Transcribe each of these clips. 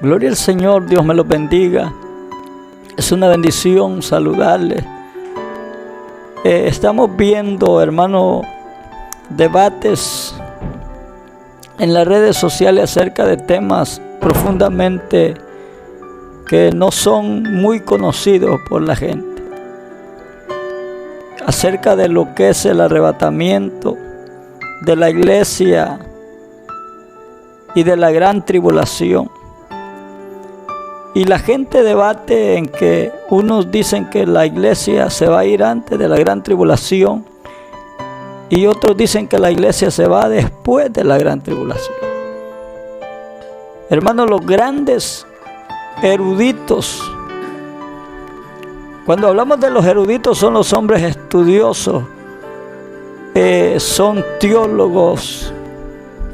Gloria al Señor, Dios me los bendiga. Es una bendición saludarles. Estamos viendo, hermano, debates en las redes sociales acerca de temas profundamente que no son muy conocidos por la gente. Acerca de lo que es el arrebatamiento de la iglesia y de la gran tribulación. Y la gente debate en que unos dicen que la iglesia se va a ir antes de la gran tribulación y otros dicen que la iglesia se va después de la gran tribulación. Hermanos, los grandes eruditos, cuando hablamos de los eruditos, son los hombres estudiosos, son teólogos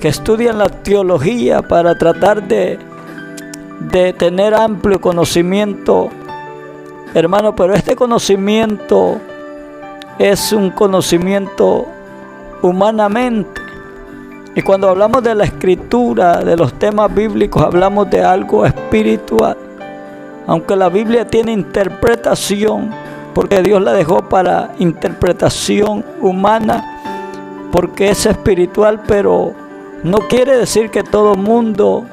que estudian la teología para tratar de tener amplio conocimiento, hermano, pero este conocimiento es un conocimiento humanamente. Y cuando hablamos de la escritura, de los temas bíblicos, hablamos de algo espiritual. Aunque la Biblia tiene interpretación, porque Dios la dejó para interpretación humana, porque es espiritual, pero no quiere decir que todo mundo,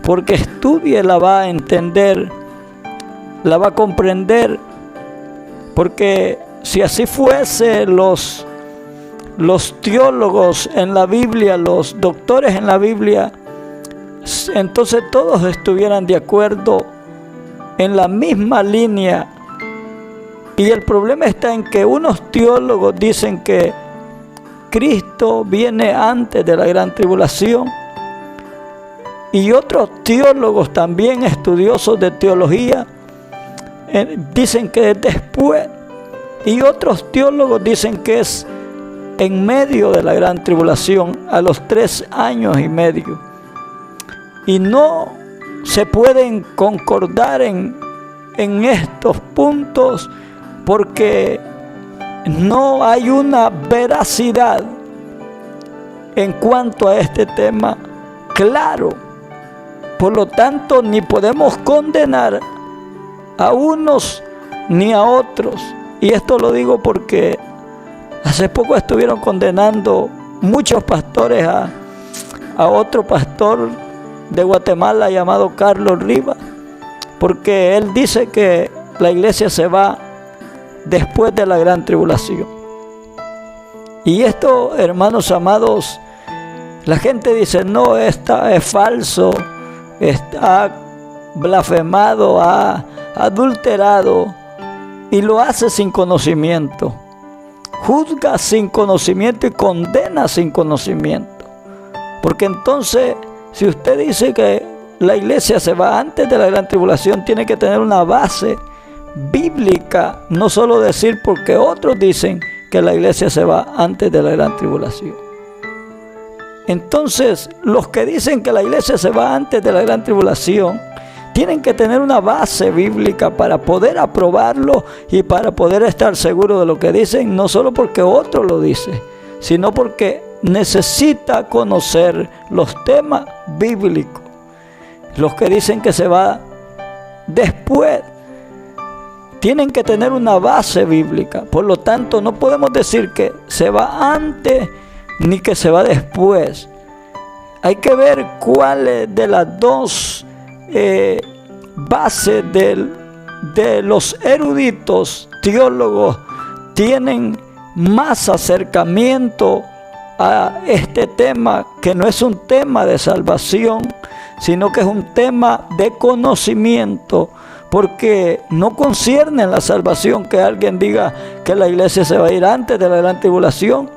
porque estudie, la va a entender, la va a comprender. Porque si así fuese, los teólogos en la Biblia, los doctores en la Biblia, entonces todos estuvieran de acuerdo en la misma línea. Y el problema está en que unos teólogos dicen que Cristo viene antes de la gran tribulación, y otros teólogos también estudiosos de teología dicen que es después, y otros teólogos dicen que es en medio de la gran tribulación, a los 3 años y medio. Y no se pueden concordar en estos puntos, porque no hay una veracidad en cuanto a este tema claro. Por lo tanto, ni podemos condenar a unos ni a otros. Y esto lo digo porque hace poco estuvieron condenando muchos pastores a otro pastor de Guatemala llamado Carlos Rivas, porque él dice que la iglesia se va después de la gran tribulación. Y esto, hermanos amados, la gente dice: no, esta es falso, está blasfemado, ha adulterado, y lo hace sin conocimiento. Juzga sin conocimiento y condena sin conocimiento. Porque entonces, si usted dice que la iglesia se va antes de la gran tribulación, tiene que tener una base bíblica, no solo decir porque otros dicen que la iglesia se va antes de la gran tribulación. Entonces, los que dicen que la iglesia se va antes de la gran tribulación tienen que tener una base bíblica para poder aprobarlo y para poder estar seguros de lo que dicen, no solo porque otro lo dice, sino porque necesita conocer los temas bíblicos. Los que dicen que se va después tienen que tener una base bíblica. Por lo tanto, no podemos decir que se va antes ni que se va después. Hay que ver cuáles de las dos bases de los eruditos teólogos tienen más acercamiento a este tema, que no es un tema de salvación, sino que es un tema de conocimiento, porque no concierne en la salvación que alguien diga que la iglesia se va a ir antes de la gran tribulación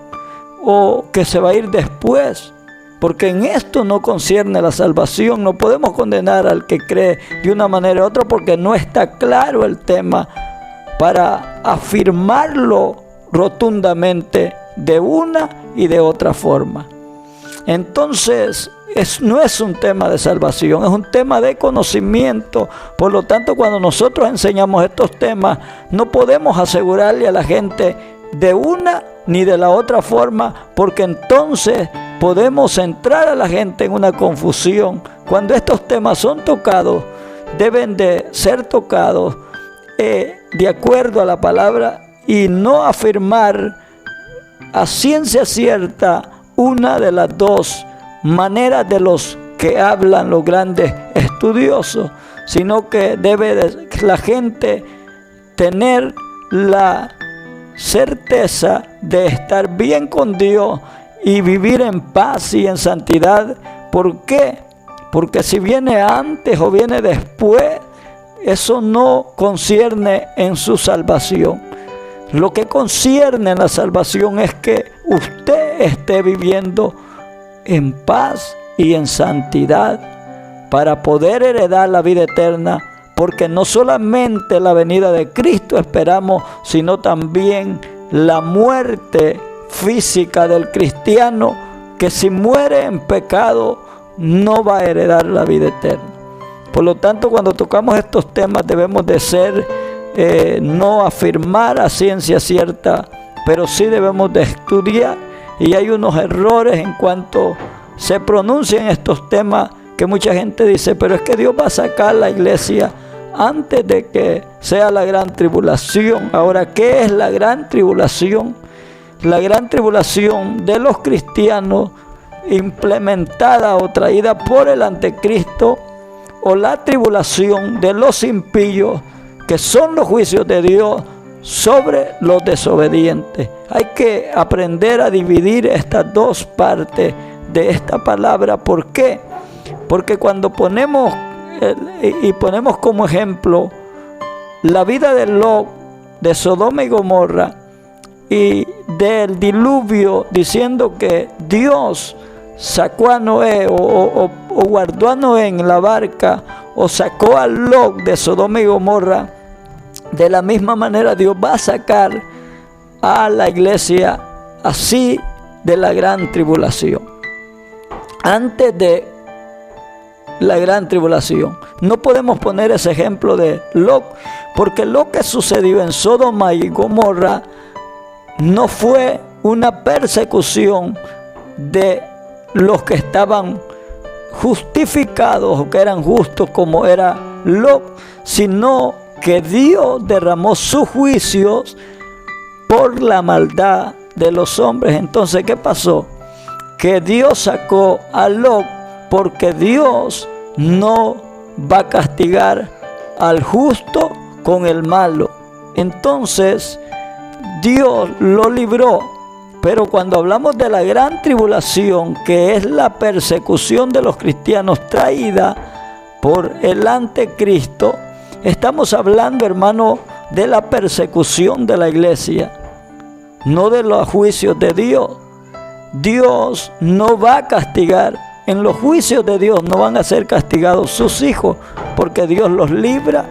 o que se va a ir después, porque en esto no concierne la salvación. No podemos condenar al que cree de una manera u otra, porque no está claro el tema para afirmarlo rotundamente de una y de otra forma. Entonces, no es un tema de salvación, es un tema de conocimiento. Por lo tanto, cuando nosotros enseñamos estos temas, no podemos asegurarle a la gente de una ni de la otra forma, porque entonces podemos entrar a la gente en una confusión. Cuando estos temas son tocados, deben de ser tocados de acuerdo a la palabra y no afirmar a ciencia cierta una de las dos maneras de los que hablan los grandes estudiosos, sino que debe la gente tener la certeza de estar bien con Dios y vivir en paz y en santidad. ¿Por qué? Porque si viene antes o viene después, eso no concierne en su salvación. Lo que concierne en la salvación es que usted esté viviendo en paz y en santidad para poder heredar la vida eterna, porque no solamente la venida de Cristo esperamos, sino también la muerte física del cristiano, que si muere en pecado no va a heredar la vida eterna. Por lo tanto, cuando tocamos estos temas debemos de ser, no afirmar a ciencia cierta, pero sí debemos de estudiar, y hay unos errores en cuanto se pronuncian estos temas, que mucha gente dice, pero es que Dios va a sacar la iglesia antes de que sea la gran tribulación. Ahora, ¿qué es la gran tribulación? La gran tribulación de los cristianos, implementada o traída por el anticristo, o la tribulación de los impíos, que son los juicios de Dios sobre los desobedientes. Hay que aprender a dividir estas dos partes de esta palabra. ¿Por qué? Porque cuando ponemos como ejemplo la vida de Lot, de Sodoma y Gomorra, y del diluvio, diciendo que Dios sacó a Noé o guardó a Noé en la barca, o sacó a Lot de Sodoma y Gomorra, de la misma manera Dios va a sacar a la iglesia así de la gran tribulación. Antes de la gran tribulación no podemos poner ese ejemplo de Lot, porque lo que sucedió en Sodoma y Gomorra no fue una persecución de los que estaban justificados o que eran justos como era Lot, sino que Dios derramó sus juicios por la maldad de los hombres. Entonces, ¿qué pasó? Que Dios sacó a Lot, porque Dios no va a castigar al justo con el malo. Entonces Dios lo libró. Pero cuando hablamos de la gran tribulación, que es la persecución de los cristianos traída por el anticristo, estamos hablando, hermano, de la persecución de la iglesia, no de los juicios de Dios. Dios no va a castigar. En los juicios de Dios no van a ser castigados sus hijos, porque Dios los libra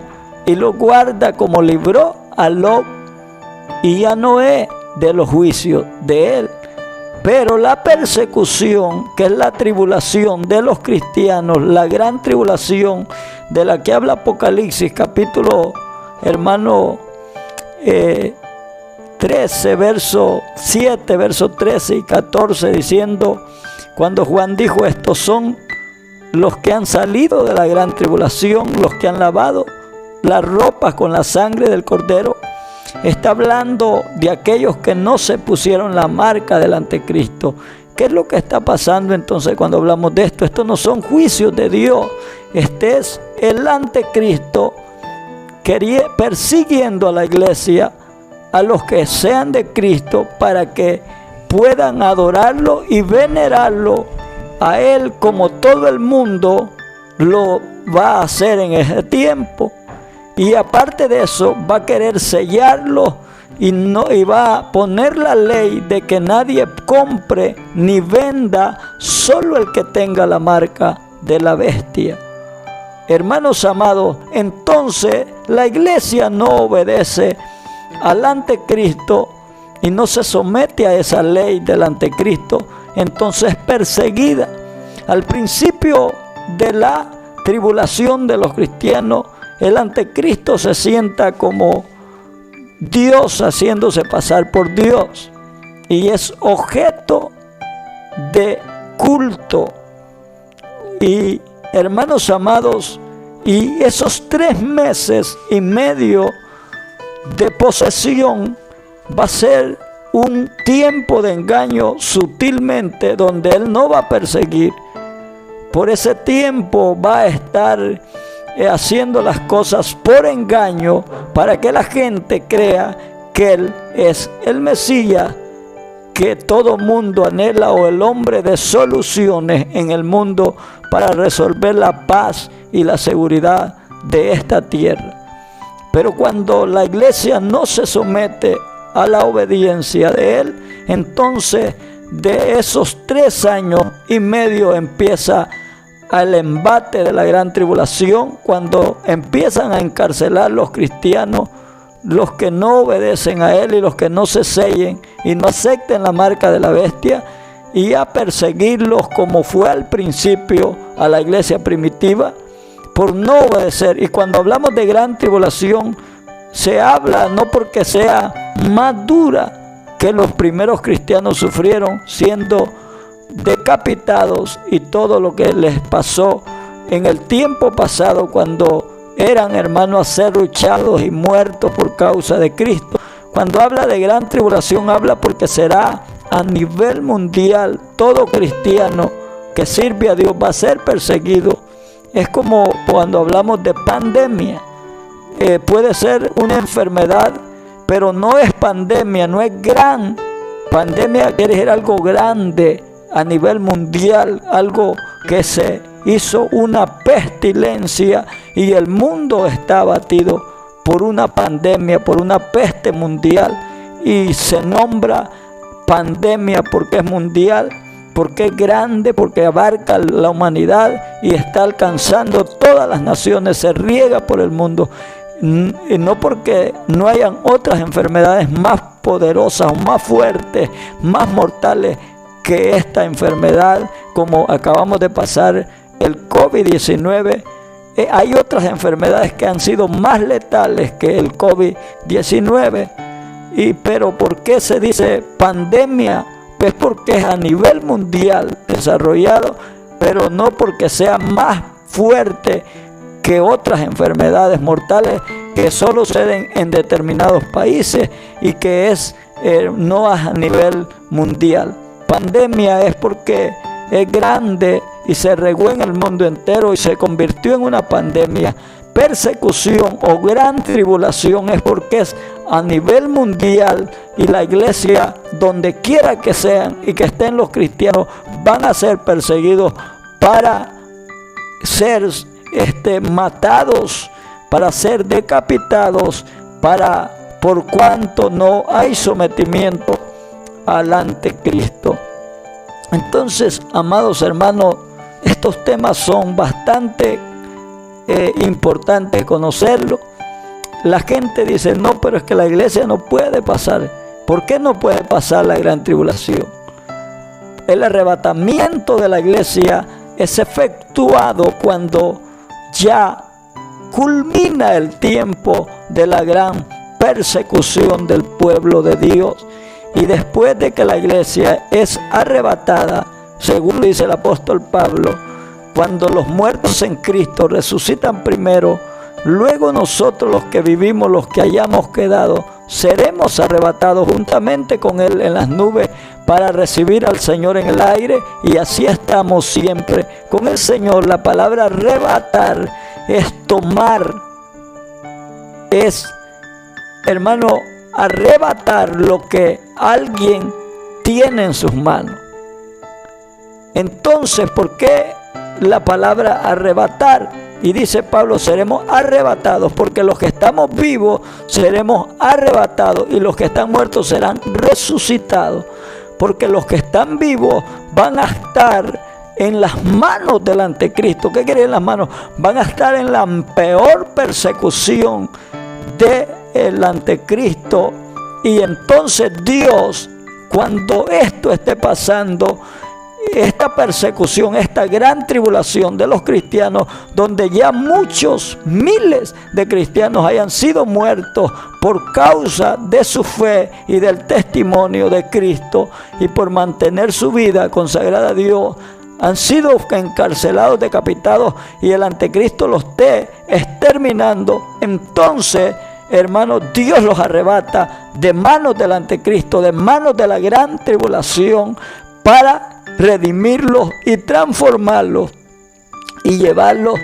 y los guarda, como libró a Lot y a Noé de los juicios de él. Pero la persecución, que es la tribulación de los cristianos, la gran tribulación de la que habla Apocalipsis, capítulo, hermano, 13, verso 7, verso 13 y 14, diciendo, cuando Juan dijo, estos son los que han salido de la gran tribulación, los que han lavado las ropas con la sangre del Cordero. Está hablando de aquellos que no se pusieron la marca del anticristo. ¿Qué es lo que está pasando entonces cuando hablamos de esto? Estos no son juicios de Dios. Este es el anticristo persiguiendo a la iglesia, a los que sean de Cristo, para que puedan adorarlo y venerarlo a Él, como todo el mundo lo va a hacer en ese tiempo. Y aparte de eso, va a querer sellarlo y va a poner la ley de que nadie compre ni venda, solo el que tenga la marca de la bestia. Hermanos amados, entonces la iglesia no obedece al anticristo y no se somete a esa ley del anticristo, entonces es perseguida. Al principio de la tribulación de los cristianos, el anticristo se sienta como Dios, haciéndose pasar por Dios, y es objeto de culto. Y hermanos amados, y esos 3 meses y medio de posesión va a ser un tiempo de engaño sutilmente, donde Él no va a perseguir. Por ese tiempo va a estar haciendo las cosas por engaño, para que la gente crea que Él es el Mesías que todo mundo anhela, o el hombre de soluciones en el mundo para resolver la paz y la seguridad de esta tierra. Pero cuando la iglesia no se somete a la obediencia de Él, entonces de esos 3 años y medio empieza el embate de la gran tribulación, cuando empiezan a encarcelar los cristianos, los que no obedecen a Él y los que no se sellen y no acepten la marca de la bestia, y a perseguirlos como fue al principio a la iglesia primitiva por no obedecer. Y cuando hablamos de gran tribulación, se habla no porque sea más dura que los primeros cristianos sufrieron siendo decapitados y todo lo que les pasó en el tiempo pasado, cuando eran, hermanos, aserruchados y muertos por causa de Cristo. Cuando habla de gran tribulación, habla porque será a nivel mundial. Todo cristiano que sirve a Dios va a ser perseguido. Es como cuando hablamos de pandemia. Puede ser una enfermedad, pero no es pandemia, no es gran. Pandemia quiere decir algo grande a nivel mundial, algo que se hizo una pestilencia y el mundo está abatido por una pandemia, por una peste mundial, y se nombra pandemia porque es mundial, porque es grande, porque abarca la humanidad y está alcanzando todas las naciones, se riega por el mundo. Y no porque no hayan otras enfermedades más poderosas o más fuertes, más mortales que esta enfermedad, como acabamos de pasar el COVID-19. Hay otras enfermedades que han sido más letales que el COVID-19. Pero ¿por qué se dice pandemia? Pues porque es a nivel mundial desarrollado, pero no porque sea más fuerte que otras enfermedades mortales que solo suceden en determinados países y que es no a nivel mundial. Pandemia es porque es grande y se regó en el mundo entero y se convirtió en una pandemia. Persecución o gran tribulación es porque es a nivel mundial, y la iglesia, donde quiera que sean y que estén los cristianos, van a ser perseguidos para ser matados, para ser decapitados, por cuanto no hay sometimiento al anticristo. Entonces, amados hermanos, estos temas son bastante importantes conocerlos. La gente dice, no, pero es que la iglesia no puede pasar. ¿Por qué no puede pasar la gran tribulación? El arrebatamiento de la iglesia es efectuado cuando ya culmina el tiempo de la gran persecución del pueblo de Dios. Y después de que la iglesia es arrebatada, según dice el apóstol Pablo, cuando los muertos en Cristo resucitan primero, luego nosotros los que vivimos, los que hayamos quedado, seremos arrebatados juntamente con Él en las nubes para recibir al Señor en el aire, y así estamos siempre con el Señor. La palabra arrebatar es tomar, es, hermano, arrebatar lo que alguien tiene en sus manos. Entonces, ¿por qué la palabra arrebatar? Y dice Pablo, seremos arrebatados, porque los que estamos vivos seremos arrebatados y los que están muertos serán resucitados. Porque los que están vivos van a estar en las manos del anticristo. ¿Qué quiere decir en las manos? Van a estar en la peor persecución del anticristo. Y entonces Dios, cuando esto esté pasando, esta persecución, esta gran tribulación de los cristianos, donde ya muchos, miles de cristianos hayan sido muertos por causa de su fe y del testimonio de Cristo, y por mantener su vida consagrada a Dios, han sido encarcelados, decapitados, y el anticristo los esté exterminando. Entonces, hermanos, Dios los arrebata de manos del anticristo, de manos de la gran tribulación, para redimirlos y transformarlos y llevarlos,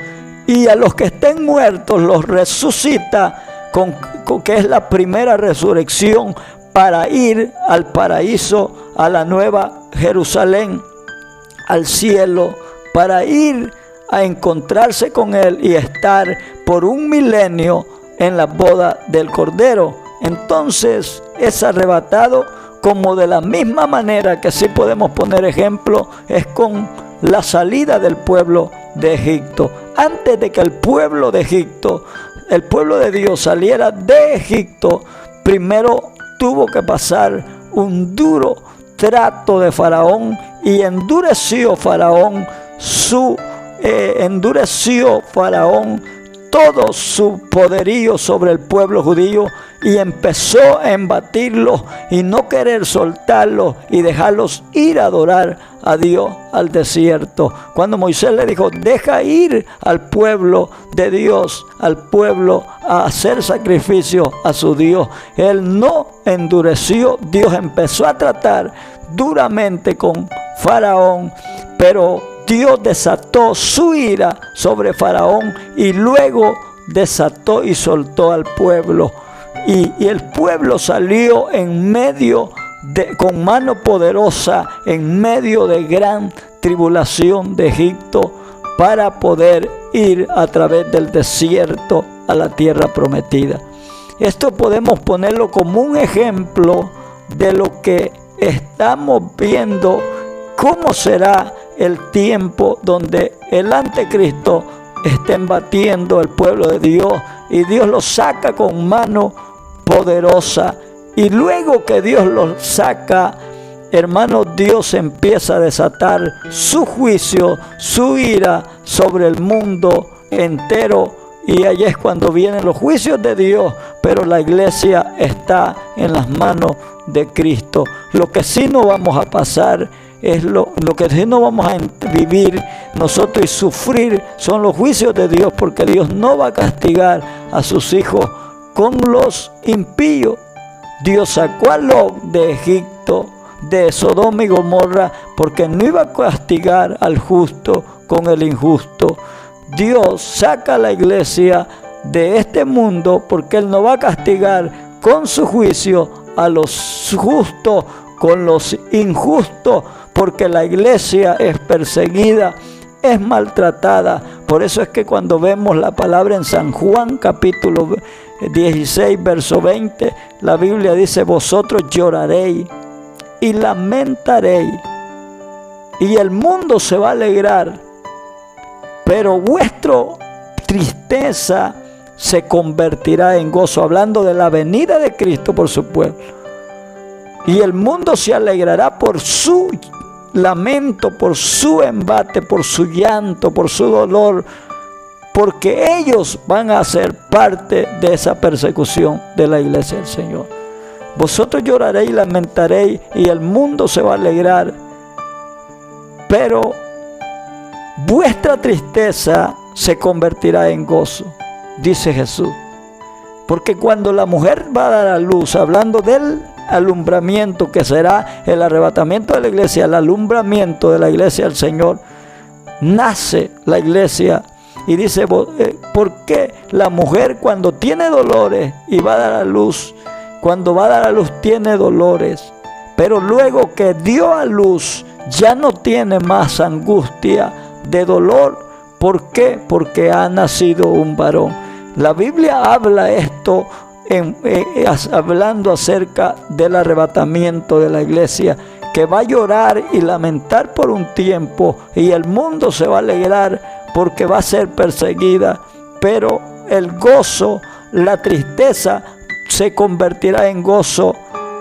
y a los que estén muertos los resucita con que es la primera resurrección, para ir al paraíso, a la nueva Jerusalén, al cielo, para ir a encontrarse con Él y estar por un milenio en la boda del Cordero. Entonces es arrebatado, como de la misma manera que sí podemos poner ejemplo, es con la salida del pueblo de Egipto. Antes de que el pueblo de Egipto, el pueblo de Dios, saliera de Egipto, primero tuvo que pasar un duro trato de Faraón, y endureció Faraón todo su poderío sobre el pueblo judío, y empezó a embatirlos y no querer soltarlos y dejarlos ir a adorar a Dios al desierto. Cuando Moisés le dijo: deja ir al pueblo de Dios, al pueblo, a hacer sacrificio a su Dios, él no endureció. Dios empezó a tratar duramente con Faraón, pero Dios desató su ira sobre Faraón, y luego desató y soltó al pueblo. Y el pueblo salió en medio con mano poderosa, en medio de gran tribulación de Egipto, para poder ir a través del desierto a la tierra prometida. Esto podemos ponerlo como un ejemplo de lo que estamos viendo, cómo será el tiempo donde el anticristo esté embatiendo el pueblo de Dios, y Dios lo saca con mano poderosa. Y luego que Dios lo saca, hermanos, Dios empieza a desatar su juicio, su ira sobre el mundo entero. Y allí es cuando vienen los juicios de Dios, pero la iglesia está en las manos de Cristo. Lo que sí no vamos a pasar es lo que sí no vamos a vivir nosotros y sufrir son los juicios de Dios, porque Dios no va a castigar a sus hijos con los impíos. Dios sacó a Lot de Egipto, de Sodoma y Gomorra, porque no iba a castigar al justo con el injusto. Dios saca a la iglesia de este mundo porque Él no va a castigar con su juicio a los justos con los injustos, porque la iglesia es perseguida, es maltratada. Por eso es que cuando vemos la palabra en San Juan capítulo 16 verso 20, la Biblia dice: vosotros lloraréis y lamentaréis, y el mundo se va a alegrar, pero vuestra tristeza se convertirá en gozo. Hablando de la venida de Cristo por su pueblo. Y el mundo se alegrará por su lamento, por su embate, por su llanto, por su dolor, porque ellos van a ser parte de esa persecución de la iglesia del Señor. Vosotros lloraréis y lamentaréis, y el mundo se va a alegrar, pero vuestra tristeza se convertirá en gozo, dice Jesús. Porque cuando la mujer va a dar a luz, hablando del alumbramiento que será el arrebatamiento de la iglesia, el alumbramiento de la iglesia del Señor, nace la iglesia. Y dice: ¿por qué la mujer cuando tiene dolores y va a dar a luz, cuando va a dar a luz tiene dolores, pero luego que dio a luz ya no tiene más angustia de dolor? ¿Por qué? Porque ha nacido un varón. La Biblia habla esto hablando acerca del arrebatamiento de la iglesia, que va a llorar y lamentar por un tiempo, y el mundo se va a alegrar porque va a ser perseguida, pero el gozo, la tristeza se convertirá en gozo,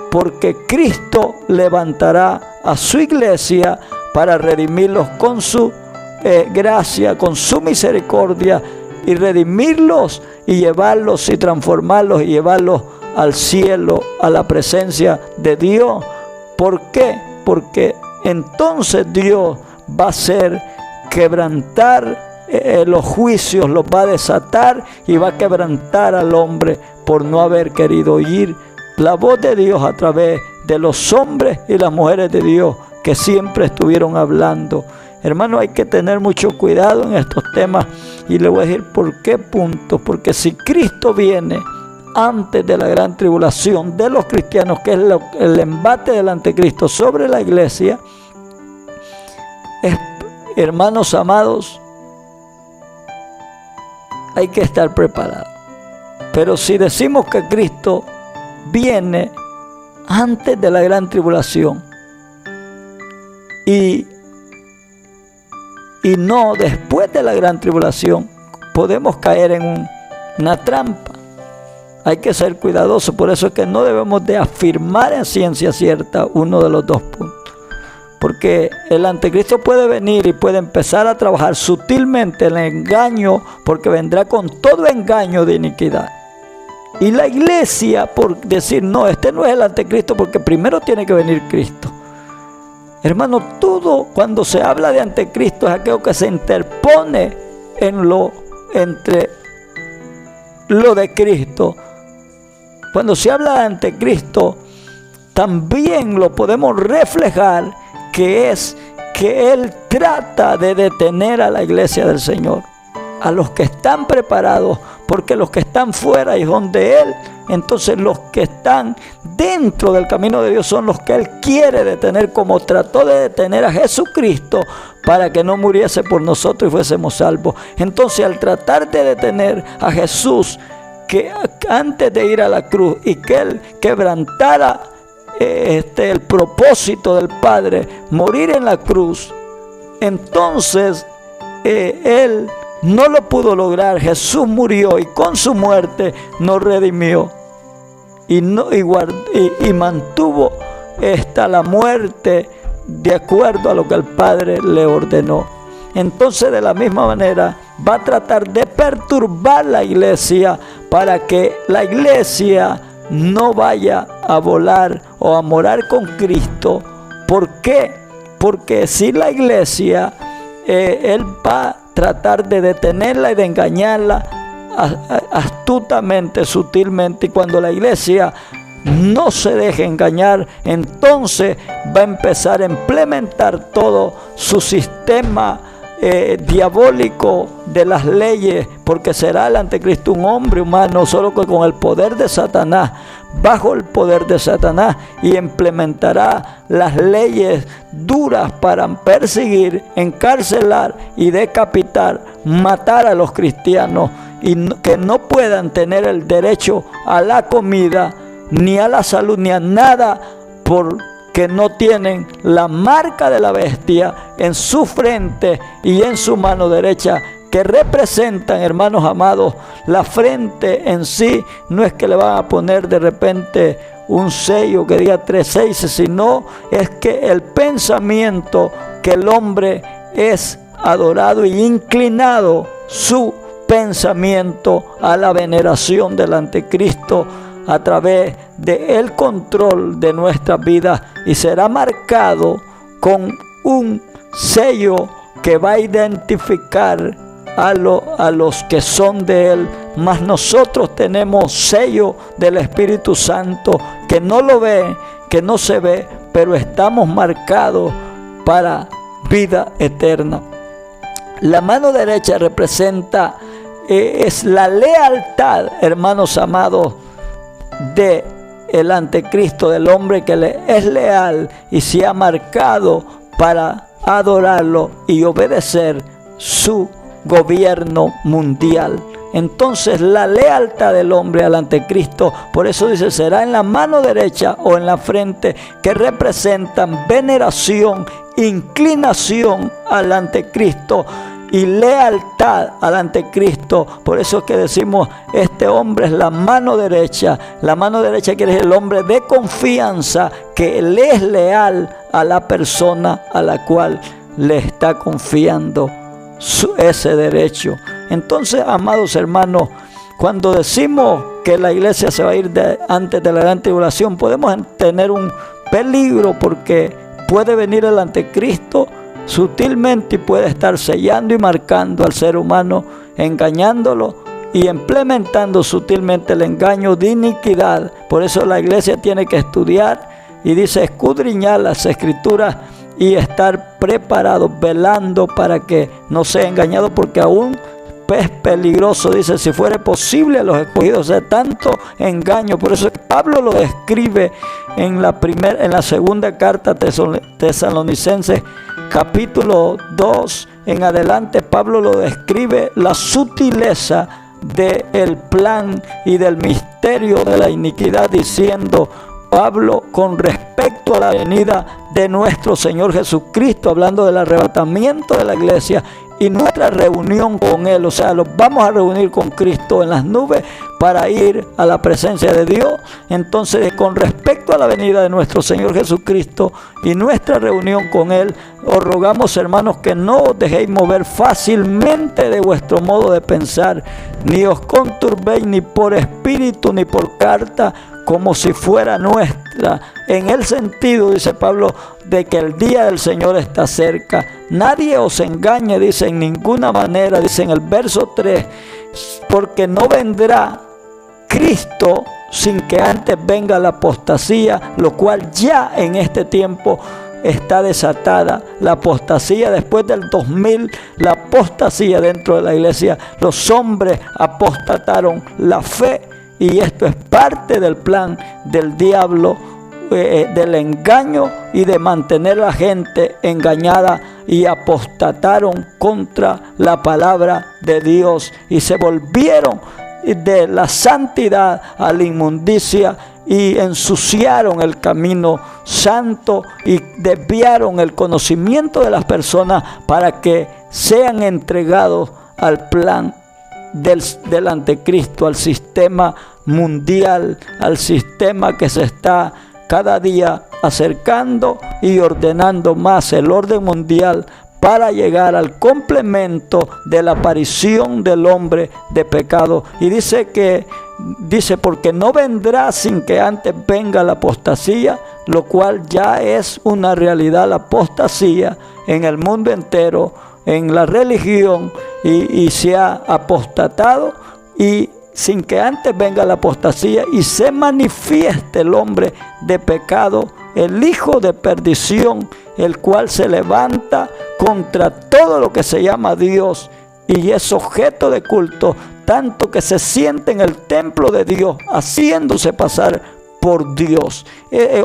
porque Cristo levantará a su iglesia para redimirlos con su gracia, con su misericordia, y redimirlos y llevarlos y transformarlos y llevarlos al cielo, a la presencia de Dios. ¿Por qué? Porque entonces Dios va a hacer quebrantar los juicios, los va a desatar y va a quebrantar al hombre por no haber querido oír la voz de Dios a través de los hombres y las mujeres de Dios que siempre estuvieron hablando. Hermano, hay que tener mucho cuidado en estos temas, y le voy a decir por qué puntos. Porque si Cristo viene antes de la gran tribulación de los cristianos, que es el embate del anticristo sobre la iglesia, hermanos amados, hay que estar preparados. Pero si decimos que Cristo viene antes de la gran tribulación y no después de la gran tribulación, podemos caer en una trampa. Hay que ser cuidadosos. Por eso es que no debemos de afirmar en ciencia cierta uno de los dos puntos. Porque el anticristo puede venir y puede empezar a trabajar sutilmente el engaño, porque vendrá con todo engaño de iniquidad. Y la iglesia, por decir, no, este no es el anticristo, porque primero tiene que venir Cristo. Hermano, todo cuando se habla de anticristo es aquello que se interpone entre lo de Cristo. Cuando se habla de anticristo, también lo podemos reflejar, que es que Él trata de detener a la iglesia del Señor, a los que están preparados, porque los que están fuera y son de Él, entonces los que están dentro del camino de Dios son los que Él quiere detener, como trató de detener a Jesucristo para que no muriese por nosotros y fuésemos salvos. Entonces, al tratar de detener a Jesús, que antes de ir a la cruz y que Él quebrantara el propósito del Padre, morir en la cruz, entonces Él no lo pudo lograr. Jesús murió y con su muerte nos redimió y mantuvo hasta la muerte de acuerdo a lo que el Padre le ordenó. Entonces, de la misma manera va a tratar de perturbar la iglesia para que la iglesia no vaya a volar o a morar con Cristo. ¿Por qué? Porque si la iglesia, Él va a tratar de detenerla y de engañarla astutamente, sutilmente. Y cuando la iglesia no se deje engañar, entonces va a empezar a implementar todo su sistema diabólico de las leyes, porque será el anticristo un hombre humano, solo que con el poder de Satanás, bajo el poder de Satanás, y implementará las leyes duras para perseguir, encarcelar y decapitar, matar a los cristianos, y que no puedan tener el derecho a la comida, ni a la salud, ni a nada, porque no tienen la marca de la bestia en su frente y en su mano derecha, que representan, hermanos amados, la frente en sí. No es que le van a poner de repente un sello que diga 3:6, sino es que el pensamiento que el hombre es adorado y inclinado su pensamiento a la veneración del anticristo a través del control de nuestras vidas, y será marcado con un sello que va a identificar a los que son de Él. Mas nosotros tenemos sello del Espíritu Santo, que no lo ve, que no se ve, pero estamos marcados para vida eterna. La mano derecha representa, es la lealtad, hermanos amados, de el anticristo, del hombre que le es leal y se ha marcado para adorarlo y obedecer su gobierno mundial. Entonces, la lealtad del hombre al anticristo, por eso dice, será en la mano derecha o en la frente, que representan veneración, inclinación al anticristo y lealtad al anticristo. Por eso es que decimos, este hombre es la mano derecha. La mano derecha quiere decir el hombre de confianza, que le es leal a la persona a la cual le está confiando ese derecho. Entonces, amados hermanos, cuando decimos que la iglesia se va a ir antes de la gran tribulación, podemos tener un peligro, porque puede venir el anticristo sutilmente y puede estar sellando y marcando al ser humano, engañándolo y implementando sutilmente el engaño de iniquidad. Por eso la iglesia tiene que estudiar, y dice escudriñar las escrituras y estar preparado, velando para que no sea engañado, porque aún es peligroso, dice, si fuera posible a los escogidos, de tanto engaño. Por eso Pablo lo describe en la segunda carta Tesalonicenses, capítulo 2 en adelante. Pablo lo describe, la sutileza del plan y del misterio de la iniquidad, diciendo Pablo con respecto a la venida de nuestro Señor Jesucristo, hablando del arrebatamiento de la iglesia y nuestra reunión con Él. O sea, los vamos a reunir con Cristo en las nubes para ir a la presencia de Dios. Entonces, con respecto a la venida de nuestro Señor Jesucristo y nuestra reunión con Él, os rogamos, hermanos, que no os dejéis mover fácilmente de vuestro modo de pensar, ni os conturbéis ni por espíritu ni por carta, como si fuera nuestra, en el sentido, dice Pablo, de que el día del Señor está cerca. Nadie os engañe, dice, en ninguna manera, dice en el verso 3, porque no vendrá Cristo sin que antes venga la apostasía, lo cual ya en este tiempo está desatada. La apostasía después del 2000, la apostasía dentro de la iglesia, los hombres apostataron la fe, y esto es parte del plan del diablo, del engaño y de mantener a la gente engañada, y apostataron contra la palabra de Dios y se volvieron de la santidad a la inmundicia y ensuciaron el camino santo y desviaron el conocimiento de las personas para que sean entregados al plan del anticristo, al sistema mundial, al sistema que se está cada día acercando y ordenando más, el orden mundial, para llegar al complemento de la aparición del hombre de pecado. Y dice porque no vendrá sin que antes venga la apostasía, lo cual ya es una realidad, la apostasía en el mundo entero, en la religión, y se ha apostatado, y sin que antes venga la apostasía y se manifieste el hombre de pecado, el hijo de perdición, el cual se levanta contra todo lo que se llama Dios y es objeto de culto, tanto que se siente en el templo de Dios, haciéndose pasar por Dios.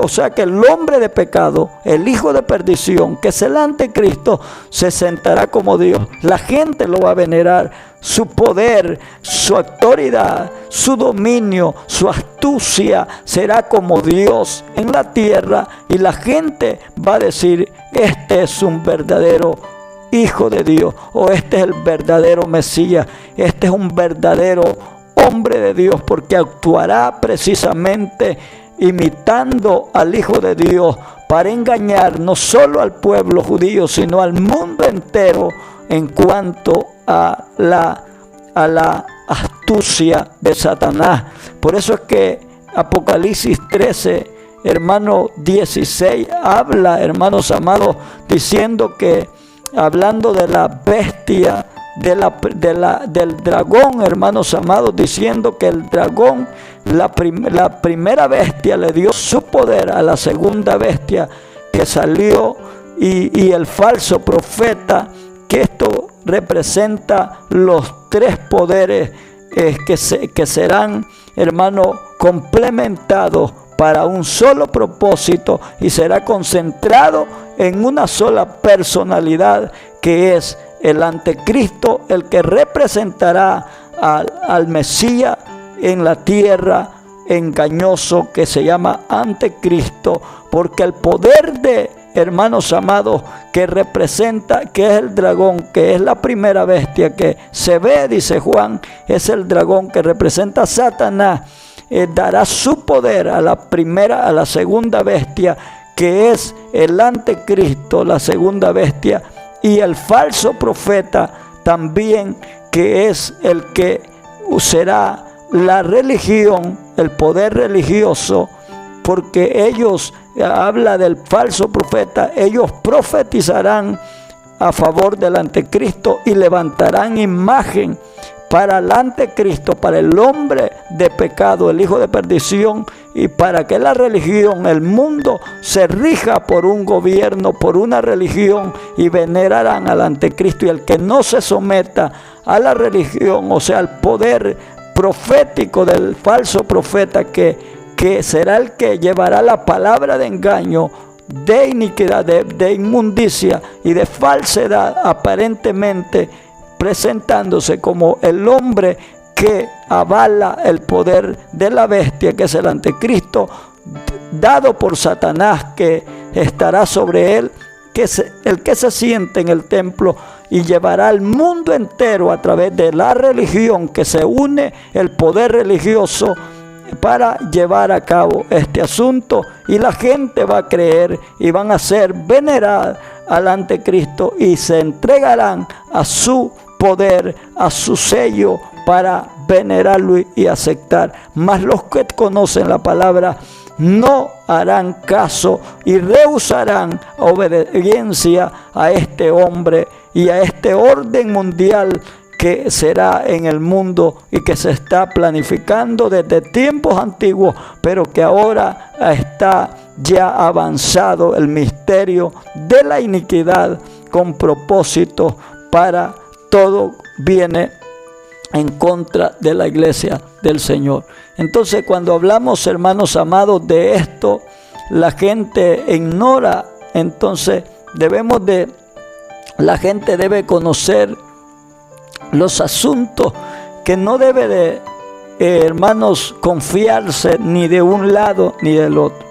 O sea que el hombre de pecado, el hijo de perdición, que es el anticristo, se sentará como Dios. La gente lo va a venerar. Su poder, su autoridad, su dominio, su astucia será como Dios en la tierra, y la gente va a decir: este es un verdadero hijo de Dios, o este es el verdadero Mesías, este es un verdadero hombre de Dios, porque actuará precisamente imitando al Hijo de Dios para engañar no solo al pueblo judío, sino al mundo entero en cuanto a la astucia de Satanás. Por eso es que Apocalipsis 13, hermano 16, habla, hermanos amados, diciendo que, hablando de la bestia, del dragón, hermanos amados, diciendo que el dragón, la primera bestia, le dio su poder a la segunda bestia que salió, y el falso profeta, que esto representa los tres poderes que serán, hermano, complementados para un solo propósito, y será concentrado en una sola personalidad, que es el anticristo, el que representará al Mesías en la tierra, engañoso, que se llama anticristo, porque el poder de, hermanos amados, que representa, que es el dragón, que es la primera bestia que se ve, dice Juan, es el dragón que representa a Satanás. dará su poder a la segunda bestia, que es el anticristo, la segunda bestia, y el falso profeta también, que es el que será la religión, el poder religioso, porque ellos, habla del falso profeta, ellos profetizarán a favor del anticristo y levantarán imagen para el anticristo, para el hombre de pecado, el hijo de perdición, y para que la religión, el mundo, se rija por un gobierno, por una religión, y venerarán al anticristo. Y el que no se someta a la religión, o sea, al poder profético del falso profeta, que será el que llevará la palabra de engaño, de iniquidad, de inmundicia y de falsedad, aparentemente presentándose como el hombre que avala el poder de la bestia, que es el anticristo, dado por Satanás, que estará sobre él, que es el que se siente en el templo y llevará al mundo entero a través de la religión, que se une el poder religioso para llevar a cabo este asunto, y la gente va a creer y van a ser veneradas al anticristo y se entregarán a su poder, a su sello, para venerarlo y aceptar. Mas los que conocen la palabra no harán caso y rehusarán obediencia a este hombre y a este orden mundial que será en el mundo y que se está planificando desde tiempos antiguos, pero que ahora está ya avanzado el misterio de la iniquidad, con propósito para todo viene en contra de la iglesia del Señor. Entonces, cuando hablamos, hermanos amados, de esto, la gente ignora. Entonces la gente debe conocer los asuntos, que no debe de, hermanos, confiarse ni de un lado ni del otro.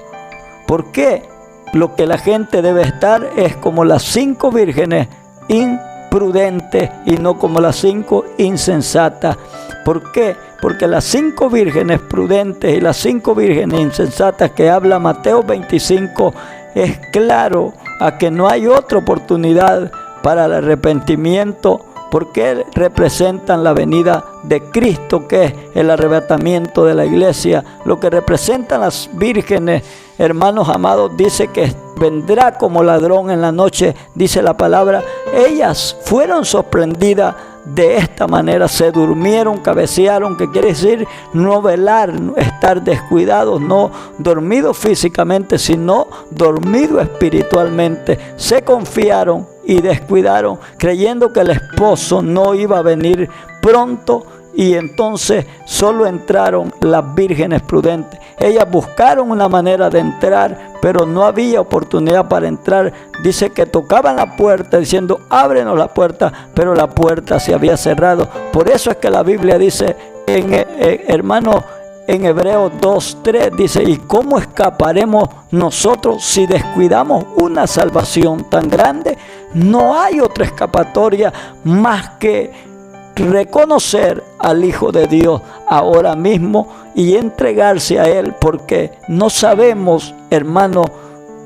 ¿Por qué? Lo que la gente debe estar es como las 5 vírgenes imprudentes y no como las 5 insensatas. ¿Por qué? Porque las 5 vírgenes prudentes y las 5 vírgenes insensatas que habla Mateo 25 es claro a que no hay otra oportunidad para el arrepentimiento, porque representan la venida de Cristo, que es el arrebatamiento de la iglesia. Lo que representan las vírgenes, hermanos amados, dice que vendrá como ladrón en la noche, dice la palabra. Ellas fueron sorprendidas de esta manera, se durmieron, cabecearon, que quiere decir no velar, estar descuidados, no dormidos físicamente, sino dormidos espiritualmente. Se confiaron y descuidaron, creyendo que el esposo no iba a venir pronto, y entonces solo entraron las vírgenes prudentes. Ellas buscaron una manera de entrar, pero no había oportunidad para entrar. Dice que tocaban la puerta diciendo: ábrenos la puerta, pero la puerta se había cerrado. Por eso es que la Biblia dice, hermano, en Hebreos 2:3 dice: ¿y cómo escaparemos nosotros si descuidamos una salvación tan grande? No hay otra escapatoria más que reconocer al Hijo de Dios ahora mismo y entregarse a Él, porque no sabemos, hermano,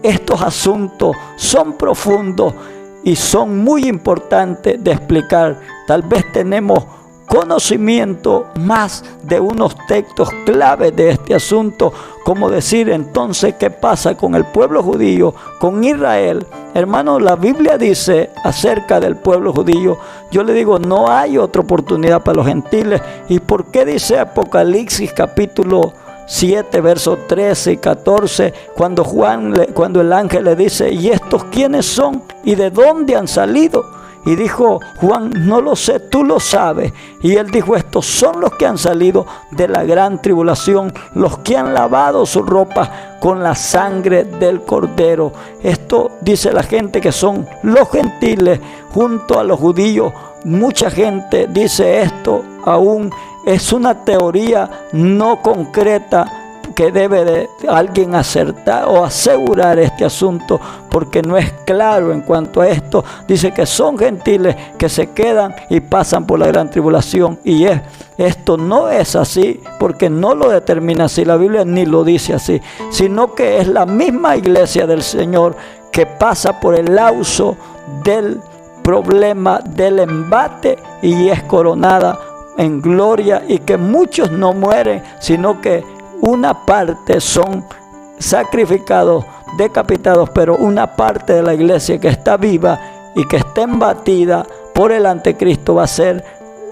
estos asuntos son profundos y son muy importantes de explicar. Tal vez tenemos conocimiento más de unos textos claves de este asunto, como decir entonces qué pasa con el pueblo judío, con Israel. Hermano, la Biblia dice acerca del pueblo judío, yo le digo, no hay otra oportunidad para los gentiles. ¿Y por qué dice Apocalipsis capítulo 7, versos 13 y 14, cuando el ángel le dice: ¿y estos quiénes son? ¿Y de dónde han salido? Y dijo Juan: no lo sé, tú lo sabes. Y él dijo: estos son los que han salido de la gran tribulación, los que han lavado su ropa con la sangre del Cordero. Esto dice la gente que son los gentiles junto a los judíos. Mucha gente dice esto, aún es una teoría no concreta, que debe de alguien acertar o asegurar este asunto, porque no es claro en cuanto a esto. Dice que son gentiles que se quedan y pasan por la gran tribulación, y esto no es así, porque no lo determina así la Biblia, ni lo dice así, sino que es la misma iglesia del Señor que pasa por el lauso del problema, del embate, y es coronada en gloria, y que muchos no mueren, sino que una parte son sacrificados, decapitados, pero una parte de la iglesia que está viva y que está embatida por el anticristo va a ser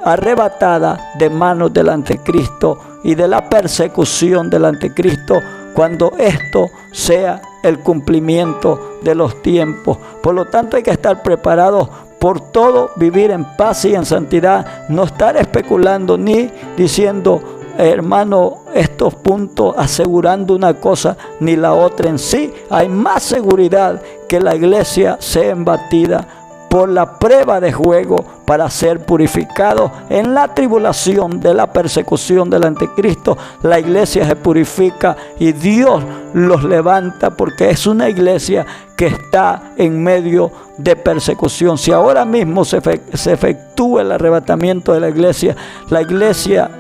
arrebatada de manos del anticristo y de la persecución del anticristo, cuando esto sea el cumplimiento de los tiempos. Por lo tanto, hay que estar preparados por todo, vivir en paz y en santidad, no estar especulando ni diciendo, hermano, estos puntos, asegurando una cosa ni la otra. En sí hay más seguridad que la iglesia sea embatida por la prueba de fuego para ser purificado en la tribulación de la persecución del anticristo. La iglesia se purifica y Dios los levanta, porque es una iglesia que está en medio de persecución. Si ahora mismo se efectúa el arrebatamiento de la iglesia,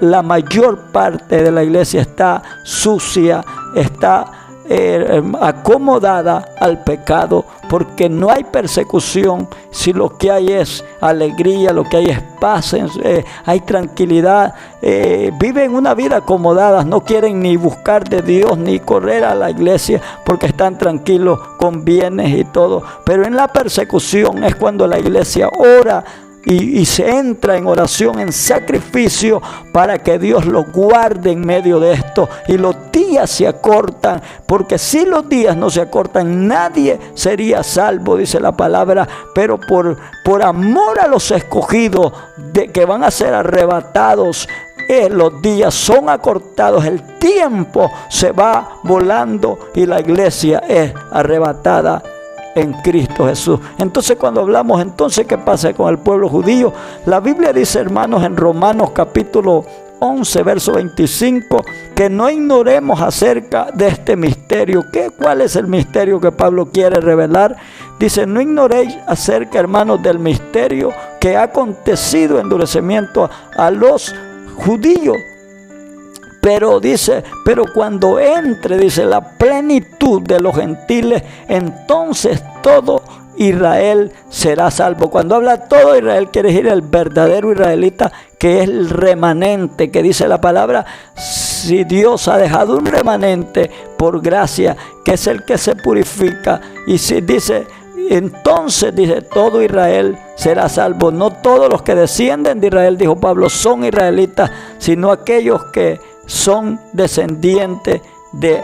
la mayor parte de la iglesia está sucia, está acomodada al pecado, porque no hay persecución. Si lo que hay es alegría, lo que hay es paz, hay tranquilidad, viven una vida acomodada, no quieren ni buscar de Dios ni correr a la iglesia porque están tranquilos con bienes y todo. Pero en la persecución es cuando la iglesia ora y se entra en oración, en sacrificio, para que Dios los guarde en medio de esto. Y los días se acortan, porque si los días no se acortan, nadie sería salvo, dice la palabra. Pero por amor a los escogidos de que van a ser arrebatados, los días son acortados, el tiempo se va volando y la iglesia es arrebatada en Cristo Jesús. Entonces, cuando hablamos, entonces, ¿qué pasa con el pueblo judío? La Biblia dice, hermanos, en Romanos capítulo 11, verso 25, que no ignoremos acerca de este misterio. ¿Cuál es el misterio que Pablo quiere revelar? Dice, no ignoréis acerca, hermanos, del misterio que ha acontecido, endurecimiento a los judíos. Pero dice, pero cuando entre, dice, la plenitud de los gentiles, entonces todo Israel será salvo. Cuando habla todo Israel, quiere decir el verdadero israelita, que es el remanente, que dice la palabra, si Dios ha dejado un remanente por gracia, que es el que se purifica, y si dice, entonces dice, todo Israel será salvo. No todos los que descienden de Israel, dijo Pablo, son israelitas, sino aquellos que son descendientes de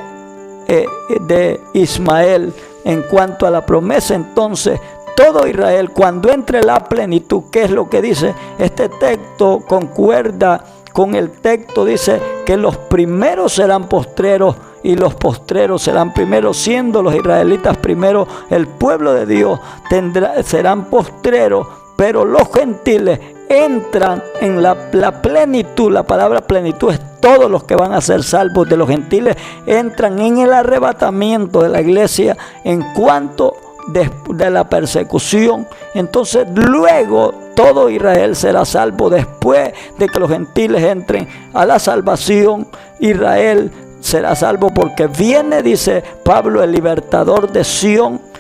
Ismael. En cuanto a la promesa, entonces todo Israel, cuando entre la plenitud, ¿qué es lo que dice? Este texto concuerda con el texto, dice que los primeros serán postreros y los postreros serán primeros, siendo los israelitas primero, el pueblo de Dios serán postreros, pero los gentiles entran en la plenitud. La palabra plenitud es todos los que van a ser salvos de los gentiles, entran en el arrebatamiento de la iglesia en cuanto de la persecución. Entonces luego todo Israel será salvo. Después de que los gentiles entren a la salvación, Israel será salvo, porque viene, dice Pablo, el libertador de Sión.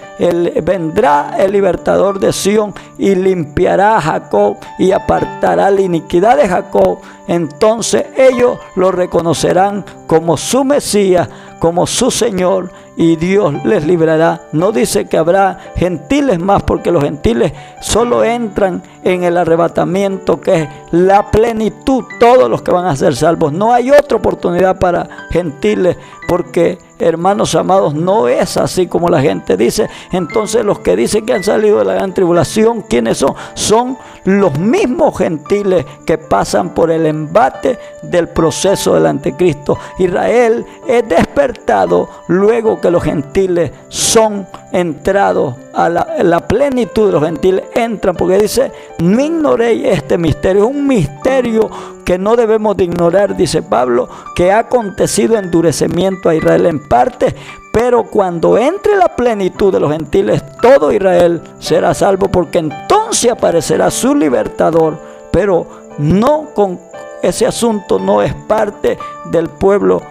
Vendrá el libertador de Sión y limpiará a Jacob y apartará la iniquidad de Jacob. Entonces ellos lo reconocerán como su Mesías, como su Señor, y Dios les librará. No dice que habrá gentiles más, porque los gentiles solo entran en el arrebatamiento, que es la plenitud, todos los que van a ser salvos. No hay otra oportunidad para gentiles, porque, hermanos amados, no es así como la gente dice. Entonces los que dicen que han salido de la gran tribulación, ¿quiénes son? Son los mismos gentiles que pasan por el embate del proceso del anticristo. Israel es despertado luego que los gentiles son entrados a la plenitud de los gentiles entran, porque dice: no ignoréis este misterio. Es un misterio que no debemos de ignorar, dice Pablo, que ha acontecido endurecimiento a Israel en parte, pero cuando entre la plenitud de los gentiles, todo Israel será salvo, porque entonces aparecerá su libertador. Pero no, con ese asunto no es parte del pueblo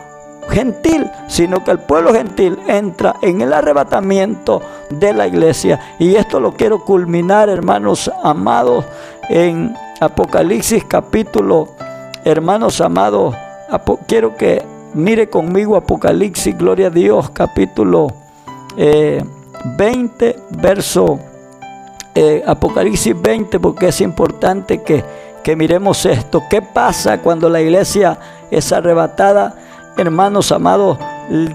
gentil, sino que el pueblo gentil entra en el arrebatamiento de la iglesia. Y esto lo quiero culminar, hermanos amados, en Apocalipsis capítulo, hermanos amados, quiero que mire conmigo Apocalipsis, gloria a Dios, capítulo 20, verso Apocalipsis 20, porque es importante que miremos esto. ¿Qué pasa cuando la iglesia es arrebatada? Hermanos amados,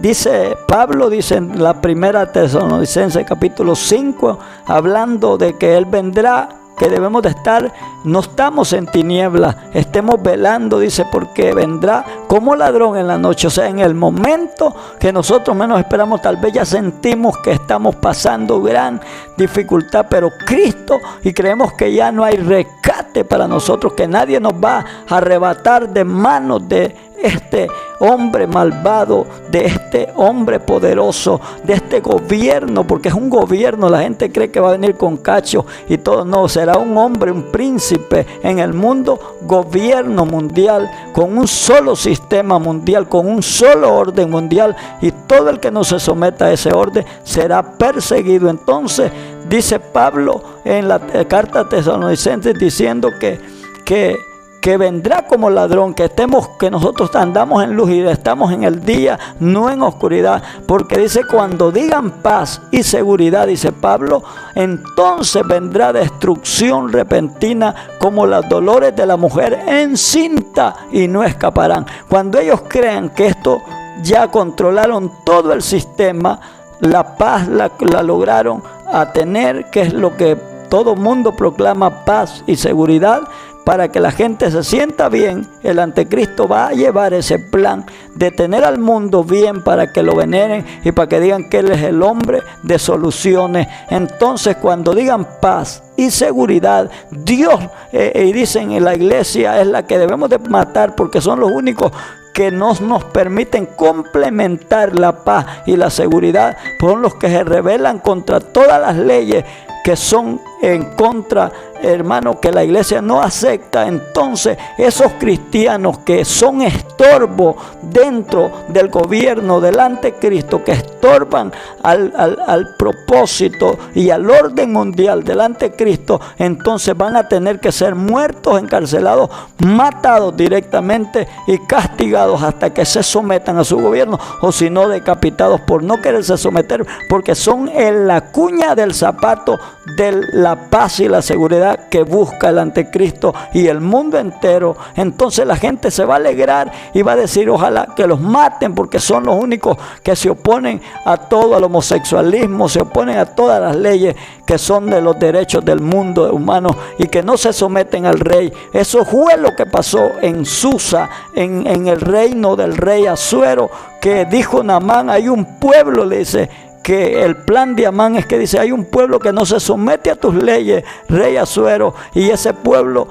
dice Pablo, dice en la primera Tesalonicenses capítulo 5, hablando de que Él vendrá, que debemos de estar, no estamos en tinieblas, estemos velando, dice, porque vendrá como ladrón en la noche. O sea, en el momento que nosotros menos esperamos, tal vez ya sentimos que estamos pasando gran dificultad, pero Cristo, y creemos que ya no hay rescate para nosotros, que nadie nos va a arrebatar de manos de este hombre malvado, de este hombre poderoso, de este gobierno, porque es un gobierno. La gente cree que va a venir con cacho y todo. No, será un hombre, un príncipe en el mundo, gobierno mundial, con un solo sistema mundial, con un solo orden mundial, y todo el que no se someta a ese orden será perseguido. Entonces dice Pablo en la carta a Tesalonicenses, diciendo que vendrá como ladrón, que nosotros andamos en luz y estamos en el día, no en oscuridad, porque dice: cuando digan paz y seguridad, dice Pablo, entonces vendrá destrucción repentina como los dolores de la mujer encinta, y no escaparán. Cuando ellos crean que esto ya controlaron todo el sistema, la paz la lograron a tener, que es lo que todo mundo proclama: paz y seguridad. Para que la gente se sienta bien, el anticristo va a llevar ese plan de tener al mundo bien, para que lo veneren y para que digan que Él es el hombre de soluciones. Entonces, cuando digan paz y seguridad, Dios, y dicen en la iglesia, es la que debemos de matar, porque son los únicos que nos permiten complementar la paz y la seguridad. Son los que se rebelan contra todas las leyes que son en contra, hermano, que la iglesia no acepta. Entonces, esos cristianos que son estorbo dentro del gobierno del anticristo, que estorban al propósito y al orden mundial del anticristo, entonces van a tener que ser muertos, encarcelados, matados directamente y castigados hasta que se sometan a su gobierno, o si no, decapitados por no quererse someter, porque son en la cuña del zapato de la paz y la seguridad que busca el anticristo y el mundo entero. Entonces la gente se va a alegrar y va a decir: ojalá que los maten, porque son los únicos que se oponen a todo el homosexualismo, se oponen a todas las leyes que son de los derechos del mundo humano, y que no se someten al rey. Eso fue lo que pasó en Susa, en el reino del rey Asuero, que dijo Naamán: hay un pueblo, le dice, que el plan de Amán es que dice: hay un pueblo que no se somete a tus leyes, rey Asuero, y ese pueblo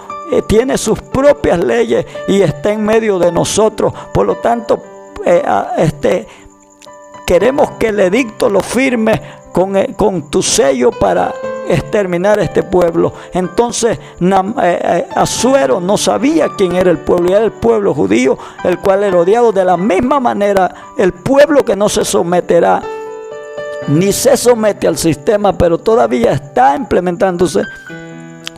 tiene sus propias leyes y está en medio de nosotros. Por lo tanto, queremos que el edicto lo firme con tu sello para exterminar este pueblo. Entonces Asuero no sabía quién era el pueblo, y era el pueblo judío, el cual era odiado. De la misma manera, el pueblo que no se someterá ni se somete al sistema, pero todavía está implementándose,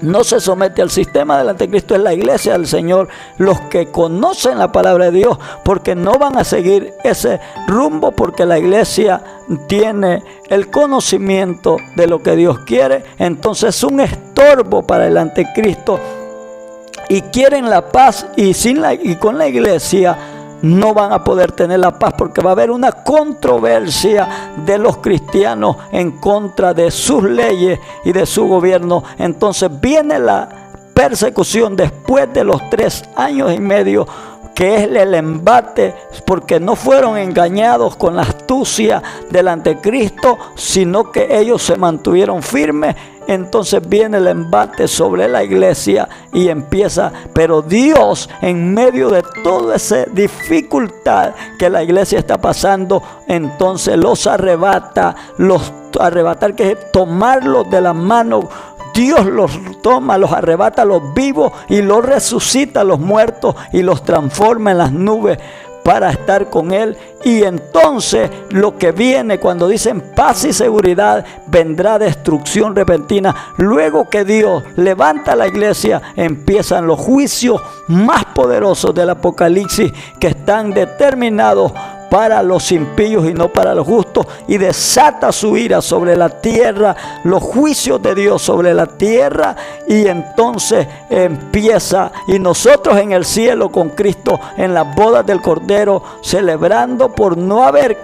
no se somete al sistema del anticristo, es la iglesia del Señor, los que conocen la palabra de Dios, porque no van a seguir ese rumbo, porque la iglesia tiene el conocimiento de lo que Dios quiere. Entonces es un estorbo para el anticristo, y quieren la paz, y con la iglesia no van a poder tener la paz, porque va a haber una controversia de los cristianos en contra de sus leyes y de su gobierno. Entonces viene la persecución después de los 3 años y medio que es el embate, porque no fueron engañados con la astucia del anticristo, sino que ellos se mantuvieron firmes. Entonces viene el embate sobre la iglesia y empieza, pero Dios, en medio de toda esa dificultad que la iglesia está pasando, entonces los arrebatar, que es tomarlos de la mano. Dios los toma, los arrebata a los vivos y los resucita a los muertos y los transforma en las nubes para estar con Él. Y entonces lo que viene cuando dicen paz y seguridad, vendrá destrucción repentina. Luego que Dios levanta a la iglesia, empiezan los juicios más poderosos del Apocalipsis, que están determinados para los impíos y no para los justos, y desata su ira sobre la tierra, los juicios de Dios sobre la tierra. Y entonces empieza, y nosotros en el cielo con Cristo en las bodas del Cordero, celebrando por no haber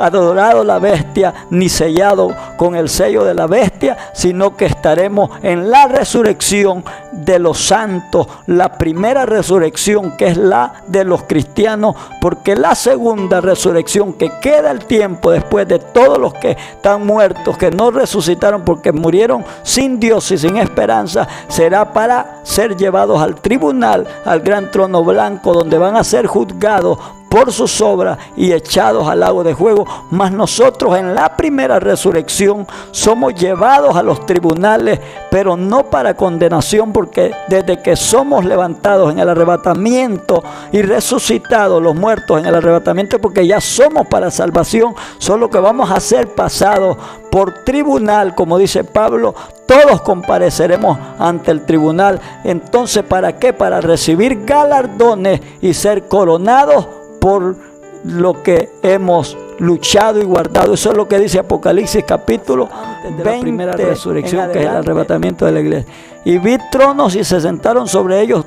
adorado la bestia ni sellado con el sello de la bestia, sino que estaremos en la resurrección de los santos, la primera resurrección, que es la de los cristianos, porque la segunda resurrección, que queda el tiempo después de todos los que están muertos, que no resucitaron porque murieron sin Dios y sin esperanza, será para ser llevados al tribunal, al gran trono blanco, donde van a ser juzgados por sus obras y echados al lago de fuego. Mas nosotros en la primera resurrección somos llevados a los tribunales, pero no para condenación, porque desde que somos levantados en el arrebatamiento y resucitados los muertos en el arrebatamiento, porque ya somos para salvación, solo que vamos a ser pasados por tribunal, como dice Pablo. Todos compareceremos ante el tribunal. Entonces, ¿para qué? Para recibir galardones y ser coronados por lo que hemos luchado y guardado. Eso es lo que dice Apocalipsis capítulo 20, la primera resurrección, que es el arrebatamiento de la iglesia. Y vi tronos y se sentaron sobre ellos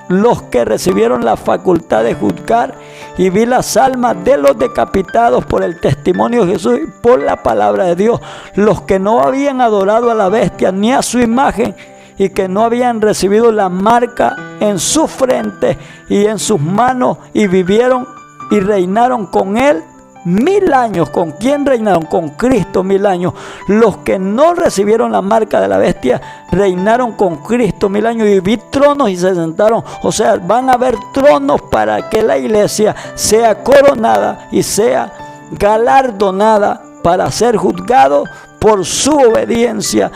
los que recibieron la facultad de juzgar, y vi las almas de los decapitados por el testimonio de Jesús y por la palabra de Dios, los que no habían adorado a la bestia ni a su imagen, y que no habían recibido la marca en su frente y en sus manos, y vivieron y reinaron con Él 1000 años. ¿Con quién reinaron? Con Cristo 1000 años. Los que no recibieron la marca de la bestia reinaron con Cristo 1000 años. Y vi tronos y se sentaron. O sea, van a haber tronos para que la iglesia sea coronada y sea galardonada para ser juzgado por su obediencia.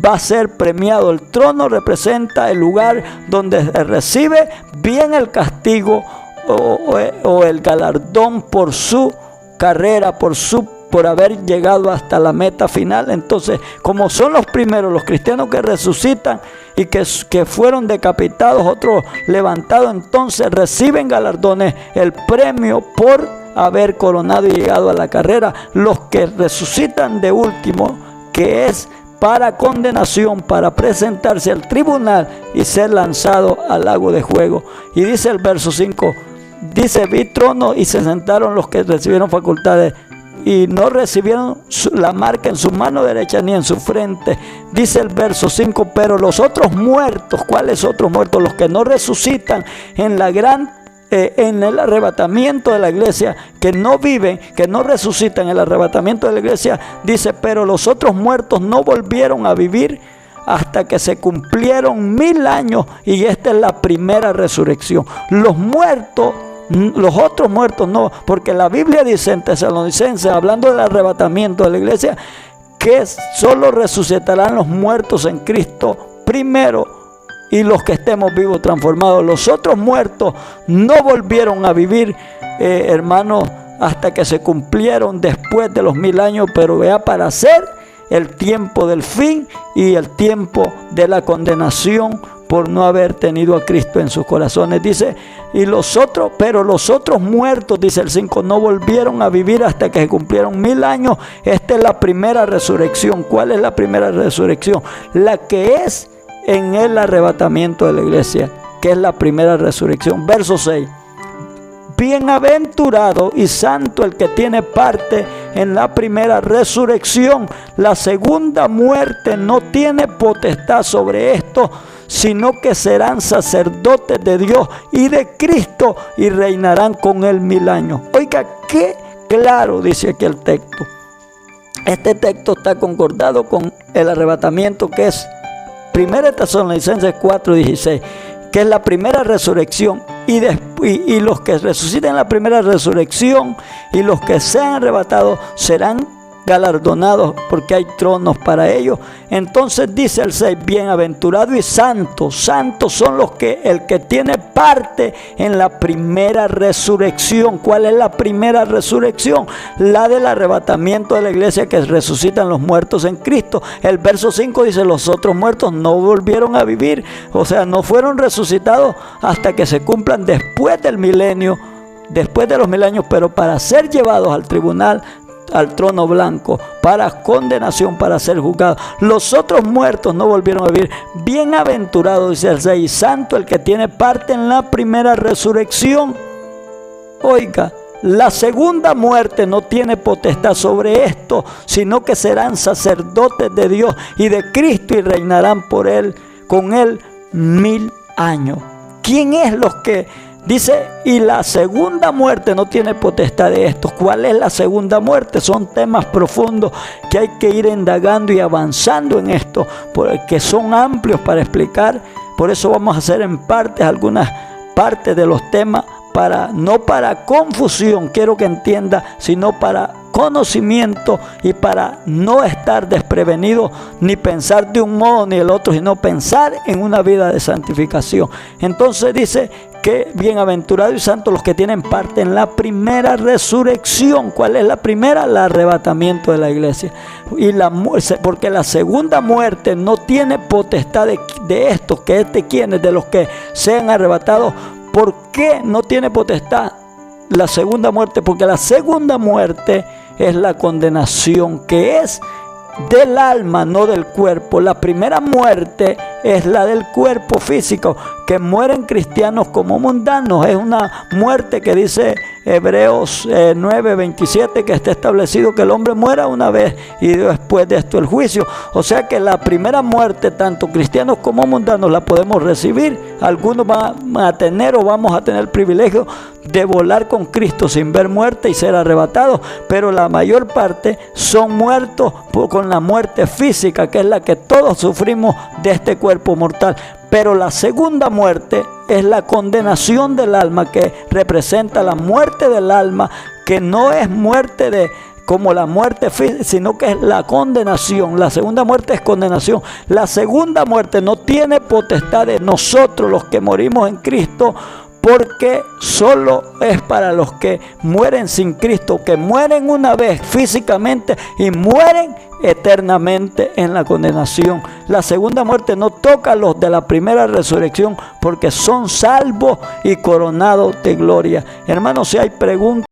Va a ser premiado. El trono representa el lugar donde se recibe bien el castigo o el galardón por su carrera, por haber llegado hasta la meta final. Entonces, como son los primeros, los cristianos que resucitan y que fueron decapitados, otros levantados, entonces reciben galardones, el premio por haber coronado y llegado a la carrera. Los que resucitan de último, que es para condenación, para presentarse al tribunal y ser lanzado al lago de fuego. Y dice el verso 5, dice: vi trono y se sentaron los que recibieron facultades y no recibieron la marca en su mano derecha ni en su frente. Dice el verso 5, pero los otros muertos, ¿cuáles otros muertos? Los que no resucitan en el arrebatamiento de la iglesia, que no viven, que no resucitan en el arrebatamiento de la iglesia. Dice: pero los otros muertos no volvieron a vivir hasta que se cumplieron 1000 años, y esta es la primera resurrección. Los muertos, los otros muertos no, porque la Biblia dice en Tesalonicenses, hablando del arrebatamiento de la iglesia, que solo resucitarán los muertos en Cristo primero, y los que estemos vivos transformados. Los otros muertos no volvieron a vivir, hermanos, hasta que se cumplieron después de los 1000 años, pero vea, para hacer el tiempo del fin y el tiempo de la condenación por no haber tenido a Cristo en sus corazones. Dice: pero los otros muertos, dice el 5, no volvieron a vivir hasta que se cumplieron 1000 años. Esta es la primera resurrección. ¿Cuál es la primera resurrección? La que es en el arrebatamiento de la iglesia, que es la primera resurrección. Verso 6: bienaventurado y santo el que tiene parte en la primera resurrección. La segunda muerte no tiene potestad sobre esto, sino que serán sacerdotes de Dios y de Cristo y reinarán con Él 1000 años. Oiga, qué claro dice aquí el texto. Este texto está concordado con el arrebatamiento, que es 1 Tesalonicenses 4:16, que es la primera resurrección, y los que resuciten en la primera resurrección y los que sean arrebatados serán galardonados, porque hay tronos para ellos. Entonces dice el 6, bienaventurado y santo. Santos son el que tiene parte en la primera resurrección. ¿Cuál es la primera resurrección? La del arrebatamiento de la iglesia, que resucitan los muertos en Cristo. El verso 5 dice, los otros muertos no volvieron a vivir, o sea, no fueron resucitados hasta que se cumplan después del milenio, después de los 1000 años, pero para ser llevados al tribunal, al trono blanco, para condenación, para ser juzgados. Los otros muertos no volvieron a vivir. Bienaventurado, dice el 6, santo el que tiene parte en la primera resurrección. Oiga, la segunda muerte no tiene potestad sobre esto, sino que serán sacerdotes de Dios y de Cristo y reinarán con Él 1000 años. ¿Quién es los que dice? Y la segunda muerte no tiene potestad de esto. ¿Cuál es la segunda muerte? Son temas profundos que hay que ir indagando y avanzando en esto, porque son amplios para explicar. Por eso vamos a hacer en partes algunas partes de los temas, no para confusión, quiero que entienda, sino para conocimiento y para no estar desprevenido, ni pensar de un modo ni el otro, sino pensar en una vida de santificación. Entonces dice que bienaventurados y santos los que tienen parte en la primera resurrección. ¿Cuál es la primera? El arrebatamiento de la iglesia. Porque la segunda muerte no tiene potestad de estos, que es de quienes, de los que sean arrebatados. ¿Por qué no tiene potestad la segunda muerte? Porque la segunda muerte es la condenación, que es del alma, no del cuerpo. La primera muerte es la del cuerpo físico, que mueren cristianos como mundanos. Es una muerte que dice Hebreos 9:27, que está establecido que el hombre muera una vez y después de esto el juicio. O sea que la primera muerte, tanto cristianos como mundanos, la podemos recibir. Algunos van a tener o vamos a tener el privilegio de volar con Cristo sin ver muerte y ser arrebatados, pero la mayor parte son muertos con la muerte física, que es la que todos sufrimos de este cuerpo mortal. Pero la segunda muerte es la condenación del alma, que representa la muerte del alma, que no es muerte como la muerte física, sino que es la condenación. La segunda muerte es condenación. La segunda muerte no tiene potestad de nosotros los que morimos en Cristo, porque solo es para los que mueren sin Cristo, que mueren una vez físicamente y mueren eternamente en la condenación. La segunda muerte no toca a los de la primera resurrección, porque son salvos y coronados de gloria. Hermanos, si hay preguntas.